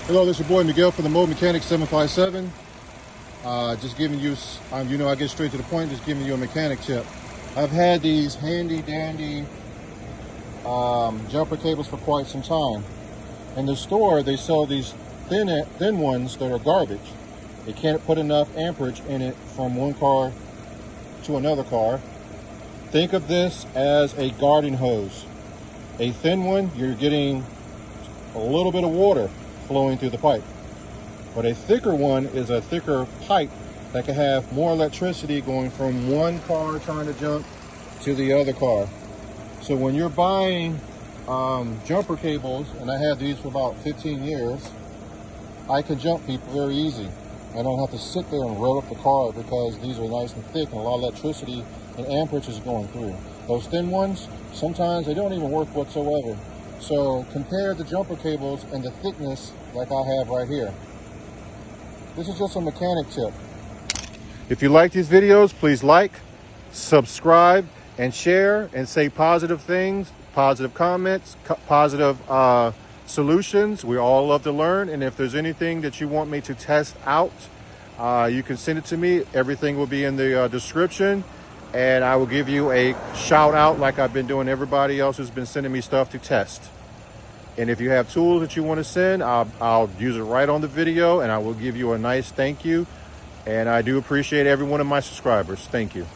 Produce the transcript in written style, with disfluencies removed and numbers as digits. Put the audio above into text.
Hello, this is your boy Miguel from the Mobile Mechanic 757. Just giving you, you know I get straight to the point, just giving you a mechanic tip. I've had these handy dandy jumper cables for quite some time. In the store, they sell these thin ones that are garbage. They can't put enough amperage in it from one car to another car. Think of this as a garden hose. A thin one, you're getting a little bit of water flowing through the pipe. But a thicker one is a thicker pipe that can have more electricity going from one car trying to jump to the other car. So when you're buying jumper cables, and I had these for about 15 years, I can jump people very easy. I don't have to sit there and rev up the car because these are nice and thick and a lot of electricity and amperage is going through. Those thin ones, sometimes they don't even work whatsoever. So compare the jumper cables and the thickness like I have right here. This is just a mechanic tip. If you like these videos, please like, subscribe, and share, and say positive things, positive comments, positive solutions. We all love to learn, and if there's anything that you want me to test out, you can send it to me. Everything will be in the description, and I will give you a shout out like I've been doing everybody else who's been sending me stuff to test. And if you have tools that you want to send, I'll use it right on the video, and I will give you a nice thank you. And I do appreciate every one of my subscribers. Thank you.